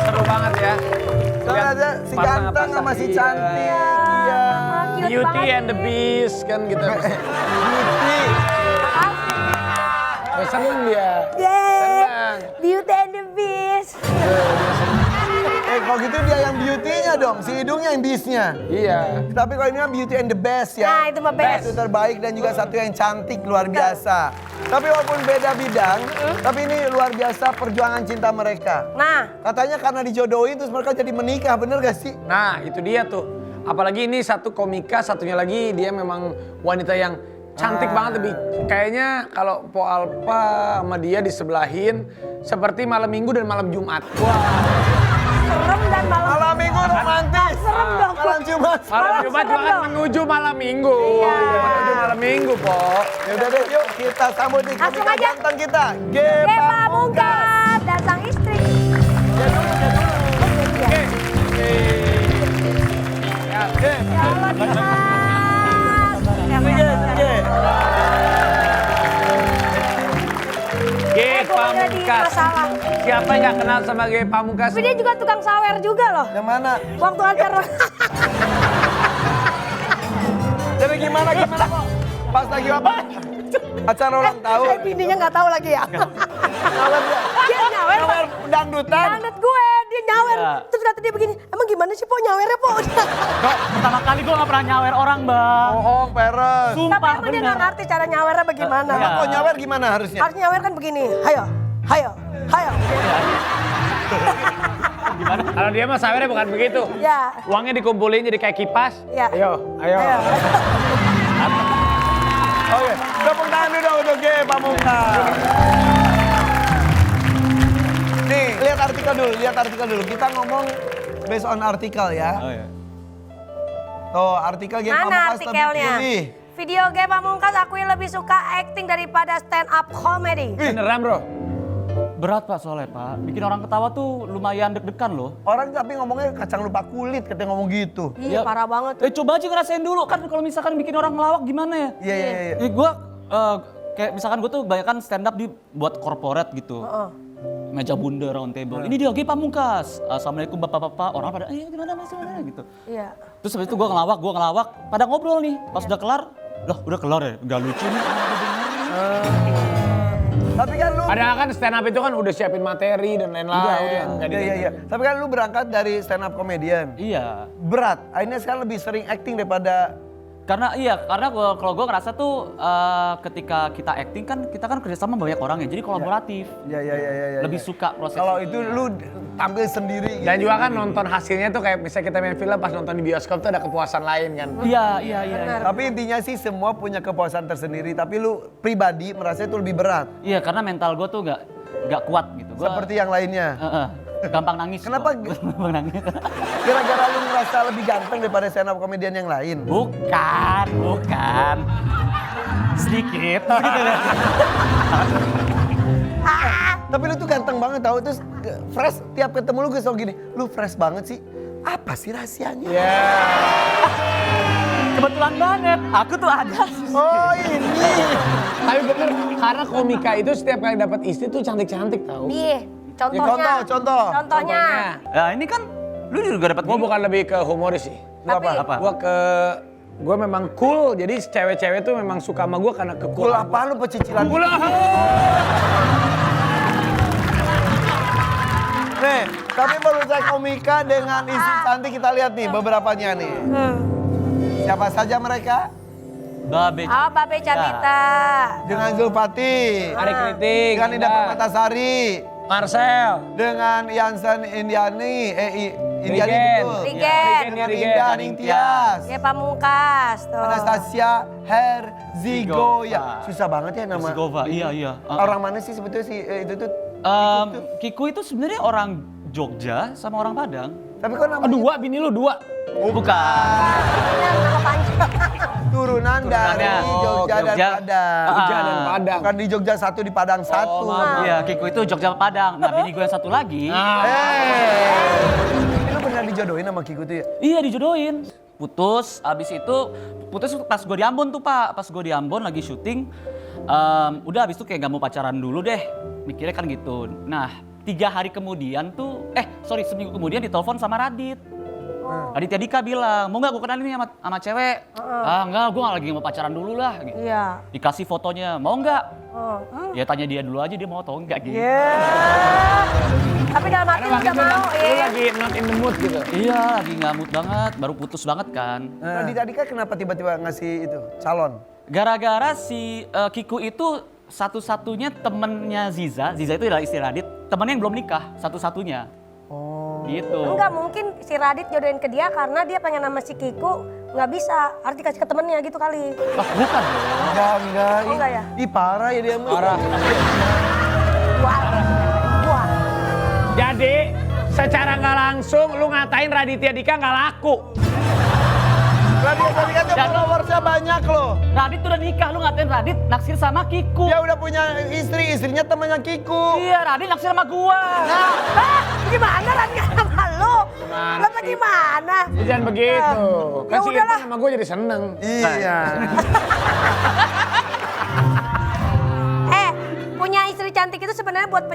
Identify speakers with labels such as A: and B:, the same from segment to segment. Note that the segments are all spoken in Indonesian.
A: Seru banget ya.
B: Soalnya ada si ganteng sama si cantik. Iya.
A: Beauty and the Beast kan gitu.
B: Beauty.
A: Seneng dia.
C: Yeah. Beauty and the Beast.
B: Kalau gitu dia yang beauty-nya dong, si hidungnya yang beast-nya.
A: Iya.
B: Tapi kalau ini mah beauty and the best ya.
C: Nah, itu mah best.
B: Itu terbaik dan juga satu yang cantik luar biasa. Tapi walaupun beda bidang, tapi ini luar biasa perjuangan cinta mereka.
C: Nah,
B: Katanya karena dijodohin terus mereka jadi menikah, bener gak sih?
A: Nah itu dia tuh. Apalagi ini satu komika, satunya lagi dia memang wanita yang cantik banget. Lebih kayaknya kalau Po Alpa sama dia disebelahin seperti malam minggu dan malam Jumat.
C: serem dan malam.
B: Malam minggu romantis.
C: Serem dong.
B: Malam Jumat.
A: Malam Jumat juga kan menuju malam minggu.
C: Iya.
A: Menuju malam minggu, Po.
B: Ya udah deh, yuk kita sambut nih
C: Langsung
B: komika
C: aja.
B: jantan kita. Ge
C: Ge
B: Pamungkas.
C: Pamungkas dan sang istri.
A: Oke. Ya.
B: Ge.
C: Ya Allah, Dimas.
B: Ge. Ge.
A: Ge
C: Gue udah di
A: Pamungkas.
C: masalah.
A: Siapa yang gak kenal sama Ge Pamungkas?
C: Tapi dia juga tukang sawer juga loh.
B: Yang mana?
C: Waktu acara.
B: Jadi gimana kok? Pas lagi apa? Acara ulang tahun.
C: Bininya nggak tahu lagi ya.
B: Nyawer dia.
C: Dia nyawer.
B: Nyawer dangdutan.
C: Dangdut gue, dia nyawer. Terus kata dia begini, emang gimana sih Po nyawernya Po?
D: Pertama kali gue gak pernah nyawer orang, Bang.
B: Bohong, peres.
C: Tapi
D: Sumpah,
C: emang dia
D: bener.
C: nggak ngerti cara nyawernya bagaimana.
B: Emang kok nyawer gimana harusnya?
C: Harus nyawer kan begini, hayo, hayo, hayo.
A: Kalau dia mah sawernya bukan begitu.
C: Ya,
A: Uangnya dikumpulin jadi kayak kipas.
C: ya.
A: Ayo, ayo.
C: Ayo.
B: Oke, tepuk tangan dulu dong untuk Ge Pamungkas. Nih, lihat artikel dulu. Kita ngomong based on artikel ya.
D: Oh iya.
B: Tuh, artikel Ge
C: Mana
B: Pamungkas
C: artikelnya?
B: terpilih.
C: Video Ge Pamungkas akui lebih suka acting daripada stand up comedy.
A: Beneran, Bro?
D: Berat Pak soalnya Pak. Bikin orang ketawa tuh lumayan deg-degan loh.
B: Orang tapi ngomongnya kacang lupa kulit, katanya ngomong gitu.
C: Iya,
D: Ya.
C: parah banget.
D: Coba aja ngerasain dulu kan kalau misalkan bikin orang ngelawak gimana ya?
B: Iya.
D: Gue kayak misalkan gue tuh kebanyakan stand up di buat corporate gitu. Meja bunda round table. Ini dia Ge Pamungkas. Assalamualaikum bapak-bapak. Orang pada gimana mas gimana gitu.
C: Iya.
D: Terus habis itu gue ngelawak, pada ngobrol nih. Pas udah kelar, loh udah kelar ya? Gak lucu nih.
B: Tapi kan lu
A: Padahal kan stand up itu kan udah siapin materi dan lain-lain. Nggak
B: Iya. Tapi kan lu berangkat dari stand up comedian.
D: Iya.
B: Berat. Akhirnya sekarang lebih sering acting daripada
D: Karena kalau gue ngerasa tuh ketika kita acting kan kita kan kerjasama banyak orang ya, jadi kolaboratif.
B: Iya.
D: Lebih suka proses.
B: Kalau itu lu tampil sendiri gitu.
A: Dan juga kan nonton hasilnya tuh kayak misalnya kita main film pas nonton di bioskop tuh ada kepuasan lain kan.
D: Iya.
B: Tapi intinya sih semua punya kepuasan tersendiri, tapi lu pribadi merasa itu lebih berat.
D: Iya, karena mental gue tuh gak kuat gitu.
B: Seperti yang lainnya.
D: Gampang nangis.
B: Kenapa?
D: gua. Gampang nangis.
B: Gara-gara lu merasa lebih ganteng daripada stand up comedian yang lain.
D: Bukan. Sedikit.
B: Tapi lu tuh ganteng banget tau, terus fresh tiap ketemu lu gue selalu gini, lu fresh banget sih. Apa sih rahasianya?
A: Iya.
D: Kebetulan banget, aku tuh ada.
B: Oh ini.
A: Tapi bener, karena komika itu setiap kali dapat istri tuh cantik-cantik tau.
C: Iya, contohnya.
B: Contoh.
C: Contohnya.
D: Nah ini kan, lu juga dapat
A: Gue bukan lebih ke humoris sih.
B: Lu apa?
D: Apa?
A: Gue memang cool, jadi cewek-cewek tuh memang suka sama gue karena
B: Cool
A: kekulan.
B: apa lu pecicilan?
A: Cool.
B: Nih, tapi baru saya komika dengan isi cantik kita lihat nih beberapanya nih. Siapa saja mereka?
D: Babe.
C: Oh, Babe Cabita.
B: Dengan Zulfati,
A: Ari Kriting.
B: dengan Indah Permatasari,
A: Marcel.
B: dengan Yansen Indiani, Indiani
A: Rigen.
B: betul.
C: Rigen.
B: Dengan
A: Rigen.
B: Indah Ningtyas,
C: Ge Pamungkas. Tuh.
B: Anastasia Herzigoya. Susah banget ya nama.
D: Gova, iya.
B: Orang mana sih sebetulnya sih itu tuh?
D: Kiku itu sebenarnya orang Jogja sama orang Padang.
B: Tapi kok namanya
A: Dua, bini lu dua.
D: Bukan.
C: Nama panjang.
B: turunan dari Jogja dan
D: Jogja.
B: Padang.
A: Jogja dan Padang.
B: Bukan di Jogja satu, di Padang satu.
D: Iya, Kiku itu Jogja sama Padang. Nah, bini gue yang satu lagi.
B: Ini lu pernah dijodohin sama Kiku tuh ya?
D: Iya dijodohin. Putus pas gue di Ambon tuh Pak. Pas gue di Ambon lagi syuting. Udah habis itu kayak gak mau pacaran dulu deh, mikirnya kan gitu. Nah 3 hari kemudian tuh, seminggu kemudian ditelepon sama Radit. Raditya Dika bilang, mau nggak gue kenalin nih sama cewek? Enggak, gue lagi mau pacaran dulu lah. Gitu.
C: Iya.
D: Dikasih fotonya, mau nggak? Ya tanya dia dulu aja, dia mau atau enggak gitu.
C: Tapi dalam hati
A: Karena
C: udah
A: waktu itu
C: mau
A: lu lagi not in the mood gitu.
D: Iya, lagi nggak mood banget, baru putus banget kan.
B: Raditya Dika kenapa tiba-tiba ngasih itu calon?
D: Gara-gara si Kiku itu satu-satunya temennya Ziza itu adalah istri Radit, temennya yang belum nikah, satu-satunya.
B: Oh.
D: Gitu.
C: Enggak, mungkin si Radit jodohin ke dia karena dia pengen sama si Kiku nggak bisa, harus dikasih ke temennya gitu kali.
D: Bukan dong.
B: Enggak.
C: Oh, enggak ya?
B: Ih parah ya dia mah.
A: Parah.
C: Wah.
A: Jadi secara nggak langsung lu ngatain Raditya Dika nggak laku.
B: Raditya Dika tuh
D: Dan-
B: followersnya banyak loh.
D: Radit tuh udah nikah, lu ngatain Radit naksir sama Kiku.
B: Dia udah punya istri, istrinya temannya Kiku.
D: Iya, Radit naksir sama gua.
C: Gimana Ran nggak sama lo?
A: Gimana
C: Lo bagaimana?
A: Lu jangan begitu.
C: Ya
A: Kan si
C: udahlah.
A: Irfan sama gue jadi seneng.
B: Iya.
C: Punya istri cantik itu sebenarnya buat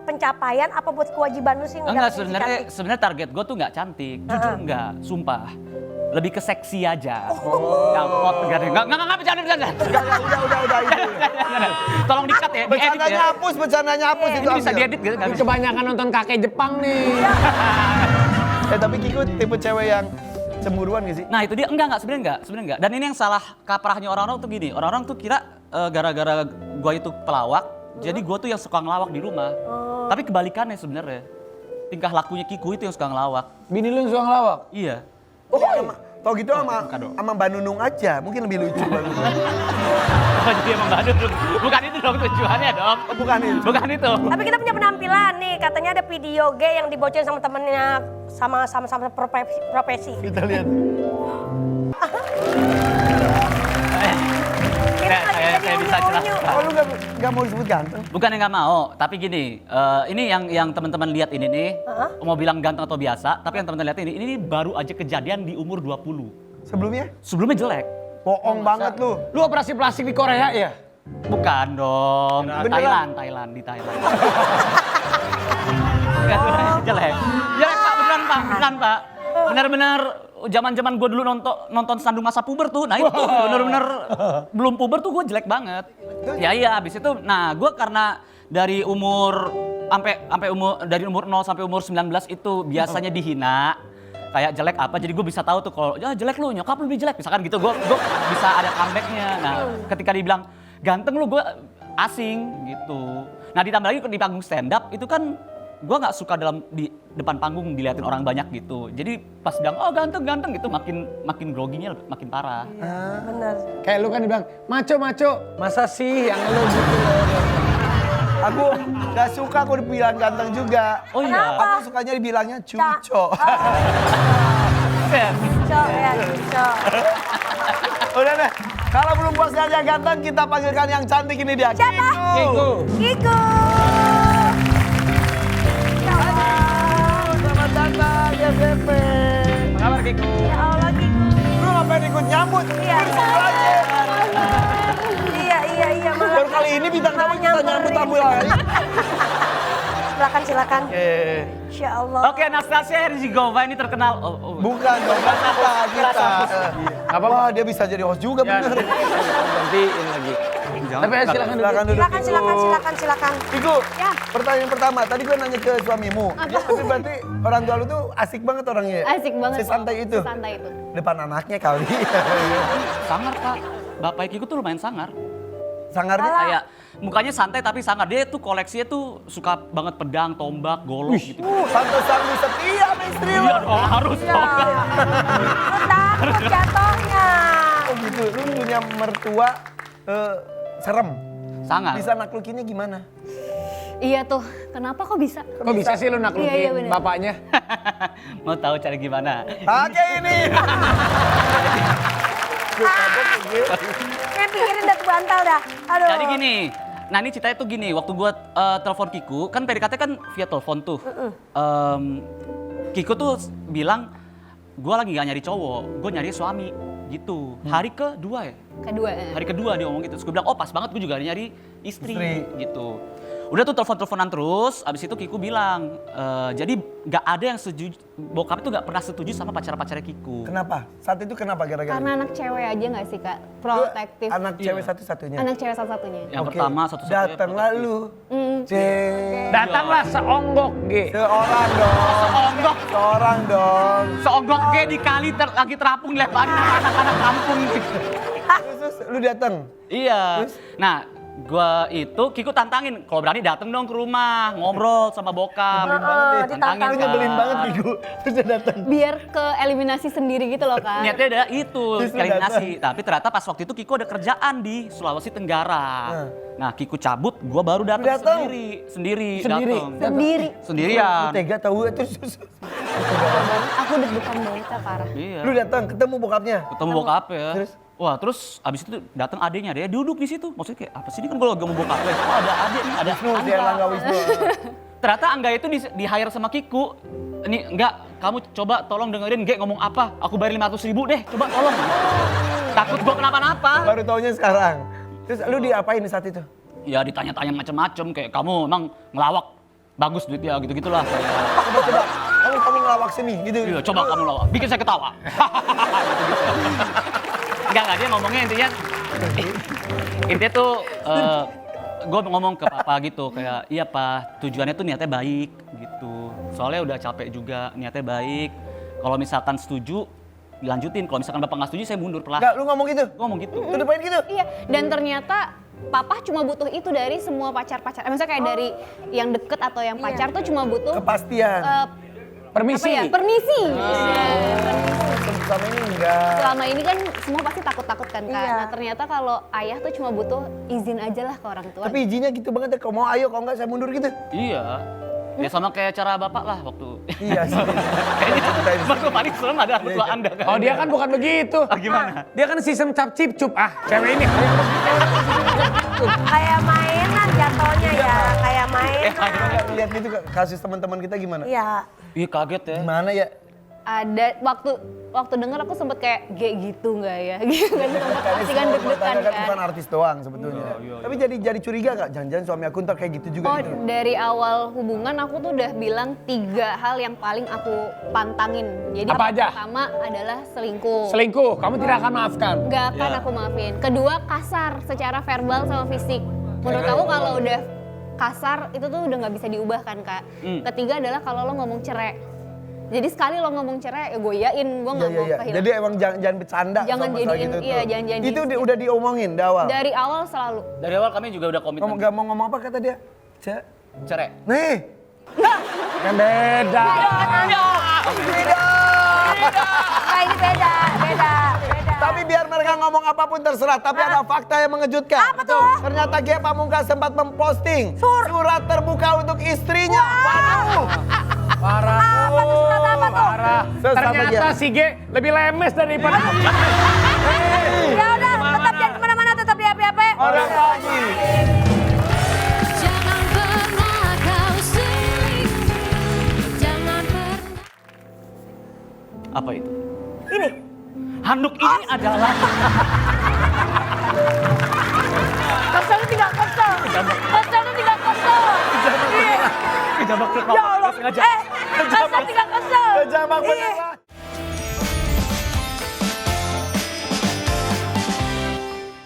C: pencapaian apa buat kewajiban lu sih?
D: Enggak,
C: ngedapetin istri cantik?
D: sebenarnya target gua tuh nggak cantik. Jujur enggak, sumpah. Lebih ke seksi aja. Enggak, bercanda.
B: Udah itu.
D: Tolong dikat ya, diedit
B: Bercandanya
D: ya.
B: hapus, bercandanya hapus itu.
D: Ini bisa
B: ambil.
D: diedit gitu, nggak
A: Ini
D: bisa.
A: kebanyakan nonton kakek Jepang nih.
B: Tapi Kiku tipe cewek yang cemburuan gak sih?
D: Nah itu dia, enggak, sebenarnya enggak. Dan ini yang salah kaprahnya orang-orang tuh gini, orang-orang tuh kira gara-gara gua itu pelawak, jadi gua tuh yang suka ngelawak di rumah. Tapi kebalikannya sebenarnya. Tingkah lakunya Kiku itu yang suka ngelawak.
A: Bini lu yang suka ngelawak.
D: Iya.
B: Tau gitu sama
D: bukan dong.
B: Mbak Nunung aja, mungkin lebih lucu Mbak Nunung.
D: Oh, jadi emang Bandung. Bukan itu dong tujuannya dong.
B: Bukan itu.
D: Bukan itu.
C: Tapi kita punya penampilan nih, katanya ada video gay yang dibocorin sama temennya sama profesi.
B: Kita lihat.
D: Saya bisa jelaskan.
B: Oh lu gak mau disebut ganteng?
D: Bukan yang nggak mau, tapi gini, ini yang teman-teman lihat ini nih, mau bilang ganteng atau biasa, tapi yang teman-teman lihat ini baru aja kejadian di umur 20.
B: Sebelumnya?
D: Sebelumnya jelek.
B: Bohong banget lu.
A: Lu operasi plastik di Korea ya?
D: Bukan dong,
B: Beneran?
D: Thailand, di Thailand. Enggak, sebenarnya jelek. Jelek Pak, beneran Pak. Benar-benar zaman-zaman gue dulu nonton Sandung Masa Puber tuh, nah itu bener-bener belum puber tuh gue jelek banget. Ya iya, abis itu, nah gue karena dari umur sampai umur 0 sampai umur 19 itu biasanya dihina, kayak jelek apa, jadi gue bisa tahu tuh kalau ya jelek lu, nyokap lu lebih jelek, misalkan gitu, gue bisa ada comebacknya. Nah ketika dibilang ganteng lu, gue asing gitu. Nah ditambah lagi di panggung stand up itu kan gue nggak suka di depan panggung diliatin orang banyak gitu. Jadi pas bilang oh ganteng gitu makin groginya makin parah.
C: Bener.
A: Kayak lu kan dibilang, maco, masa sih yang lu gitu loh.
B: Aku gak suka aku dibilang ganteng juga.
D: Oh iya.
B: Aku sukanya dibilangnya cuco.
C: Cok ya, cok.
B: Udah deh. Kalau belum puas aja ganteng, kita panggilkan yang cantik ini dia.
C: Siapa?
A: Kiku.
C: Kiku. Ya Allah.
B: Selamat datang ya BP.
A: Apa kabar Kiku?
C: Ya Allah Kiku.
B: Lu ngapain ikut nyambut?
C: Iya. Iya, malah.
B: Baru kali ini bintang tamu kita nyambut tamu lain.
C: Silakan.
B: Eh,
C: Insya Allah.
D: Oke, Anastasia Herzigova ini terkenal.
B: bukan dong, kita.
A: Apa?
B: Wah, dia bisa jadi host juga
A: Ya,
B: bener.
A: gantiin lagi. Tapi silakan dulu.
B: Silakan duduk.
C: Silakan.
B: Iku,
C: Ya.
B: pertanyaan pertama, tadi gue nanya ke suamimu. Ya, tapi berarti orang tua lu tuh asik banget orangnya.
E: Asik banget.
B: Sesantai itu.
E: Sesantai itu.
B: Depan anaknya kali.
D: Sangar Pak. Bapak Kiku tuh lumayan sangar.
B: Sangarnya.
D: Kayak mukanya santai tapi sangar. Dia tuh koleksinya tuh suka banget pedang, tombak, golok gitu.
B: Pantesan lu setia sama istri lu.
D: Iya dong, harus dong.
C: Lu takut jatuhnya.
B: Oh gitu, lu punya mertua serem.
D: Sangar.
B: Bisa naklukinnya gimana?
E: Iya tuh, kenapa kok bisa?
A: Kok bisa sih lu naklukin
E: Iya, bener.
A: bapaknya?
D: Mau tahu cara gimana?
B: Pakai ini.
C: Kayak pikirin udah bantal dah. Aduh.
D: Jadi gini, nah ini ceritanya tuh gini, waktu gua telepon Kiku, kan PDKT kan via telepon tuh. Kiku tuh bilang, gua lagi gak nyari cowok, gua nyari suami gitu. Hari kedua ya?
E: Kedua.
D: Hari kedua dia ngomong gitu. Terus gue bilang, oh pas banget gue juga nyari istri gitu. Udah tuh telepon-teleponan terus, abis itu Kiku bilang, jadi gak ada yang setuju, bokap itu gak pernah setuju sama pacar-pacarnya Kiku.
B: Kenapa? Saat itu kenapa gara-gara?
E: Karena anak cewek aja nggak sih kak? Protektif.
B: Anak cewek satu-satunya.
E: Anak cewek satu-satunya.
D: Yang
B: Oke.
D: pertama satu-satunya.
B: Datanglah lu.
A: Datanglah seonggok G.
B: Seorang dong.
D: Seonggok.
B: Seorang dong.
D: Seonggok kayak di kali lagi terapung lebarin sama anak-anak kampung gitu.
B: Terus lu datang.
D: Iya. Nah, gua itu Kiku tantangin, kalau berani dateng dong ke rumah, ngobrol sama bokap.
C: ditantangin.
B: Lu nyebelin banget Kiku. Terus dia datang.
E: Biar ke eliminasi sendiri gitu loh kak.
D: Niatnya ada itu,
B: Terus lu
D: eliminasi. Tapi ternyata pas waktu itu Kiku ada kerjaan di Sulawesi Tenggara. Nah, Kiku cabut, gua baru datang
B: datang?
D: sendiri
A: Sendiri?
D: datang.
E: Sendiri.
D: Sendirian.
B: Tega tahu terus.
E: Aku deg-degan banget kak, parah.
D: Iya.
B: Lu datang ketemu bokapnya.
D: Ketemu bokap ya.
B: Terus?
D: Wah, terus abis itu datang adeknya, dia duduk di situ. Maksudnya kayak apa sih ini kan gue lagi mau bokap gue. Oh, ada adek nih, ada
B: Wisnu, dia
D: Angga.
B: Langga Wisnu.
D: Ternyata Angga itu di hire sama Kiku. Ini enggak, kamu coba tolong dengerin Ge ngomong apa. Aku bayar 500.000 deh, coba tolong. Takut gue kenapa-napa.
B: Baru taunya sekarang. Terus lu diapain di saat itu?
D: Ya ditanya-tanya macem-macem kayak kamu emang ngelawak. Bagus duit ya gitu-gitulah.
B: Coba. Kamu ngelawak seni gitu.
D: Iya, coba kamu lawak. Bikin saya ketawa. Enggak, dia ngomongnya intinya tuh gue ngomong ke papa gitu kayak iya pak, tujuannya tuh niatnya baik gitu. Soalnya udah capek juga, niatnya baik. Kalau misalkan setuju dilanjutin, kalau misalkan bapak nggak setuju saya mundur perlahan.
B: Enggak, lu ngomong gitu?
D: Gue ngomong gitu.
B: Lu depan gitu?
E: Iya, dan ternyata papa cuma butuh itu dari semua pacar-pacar. Maksudnya kayak dari yang deket atau yang pacar tuh cuma butuh
B: Kepastian.
A: Permisi.
E: apa ya? Permisi.
B: Selama ini enggak.
E: Selama ini kan semua pasti takut-takut kan kak.
C: Iya.
E: Nah ternyata kalau ayah tuh cuma butuh izin aja lah ke orang tua.
B: Tapi izinnya gitu banget ya, kalau mau ayo, kalau enggak saya mundur gitu.
D: Iya. Ya sama kayak cara bapak lah waktu.
B: Iya sih.
D: Kayaknya Mas panik serem ada tua anda kan.
A: Oh dia kan bukan begitu.
D: Gimana?
A: Dia kan sistem cap cip cup. Ah cewek ini.
C: Kayak mainan jatuhnya ya, kayak mainan.
B: Lihat gitu kasus teman-teman kita gimana?
C: Iya.
D: Iya kaget ya.
B: Gimana ya?
E: Ada waktu denger aku sempet kayak gitu nggak ya? Gitu kan pasti kan deg-degan
B: kan bukan
E: kan.
B: artis doang sebetulnya. Tapi jadi curiga gak? Jangan-jangan suami aku ntar kayak gitu juga
E: Oh
B: gitu.
E: dari awal hubungan aku tuh udah bilang 3 hal yang paling aku pantangin. Jadi
A: Apa aja?
E: pertama adalah selingkuh.
A: Selingkuh, kamu tidak akan maafkan.
E: Nggak akan aku maafin. Kedua kasar secara verbal sama fisik. Menurut aku kalau udah kasar itu tuh udah nggak bisa diubah kan kak. Ketiga adalah kalau lo ngomong cerai. Jadi sekali lo ngomong cerai ya gue iyain, gue nggak mau kehilangan.
B: Jadi emang jangan bercanda
E: Jangan
B: sama masalah
E: jadiin-
B: gitu
E: iya,
B: tuh.
E: jangan jadiin-
B: Itu udah diomongin dari awal.
E: Dari awal selalu.
D: Dari awal kami juga udah komitmen.
B: Gak mau ngomong apa kata dia?
D: Cerai.
B: Nih.
A: Kan beda.
C: Nah, ini beda.
B: Tapi biar mereka ngomong apapun terserah, tapi ada fakta yang mengejutkan.
C: Apa tuh?
B: Ternyata Ge Pamungkas sempat memposting surat terbuka untuk istrinya. Waduh.
A: Parah.
C: Apa tuh surat apa tuh?
A: Parah.
B: Terus apa
A: Ternyata
B: dia?
A: si G lebih lemes daripada.
C: Ya udah, tetap jangan kemana-mana, tetap di HP.
B: Orang pagi.
F: Jangan pernah kau selingkuh, jangan pernah.
D: Apa itu?
C: Ini.
D: Handuk ini adalah
C: Keselnya tidak kesel. Keselnya tidak kesel.
D: kejambak
C: Ya Allah. Keselnya tidak kesel.
B: Kejambak
C: Ih.
B: beneran.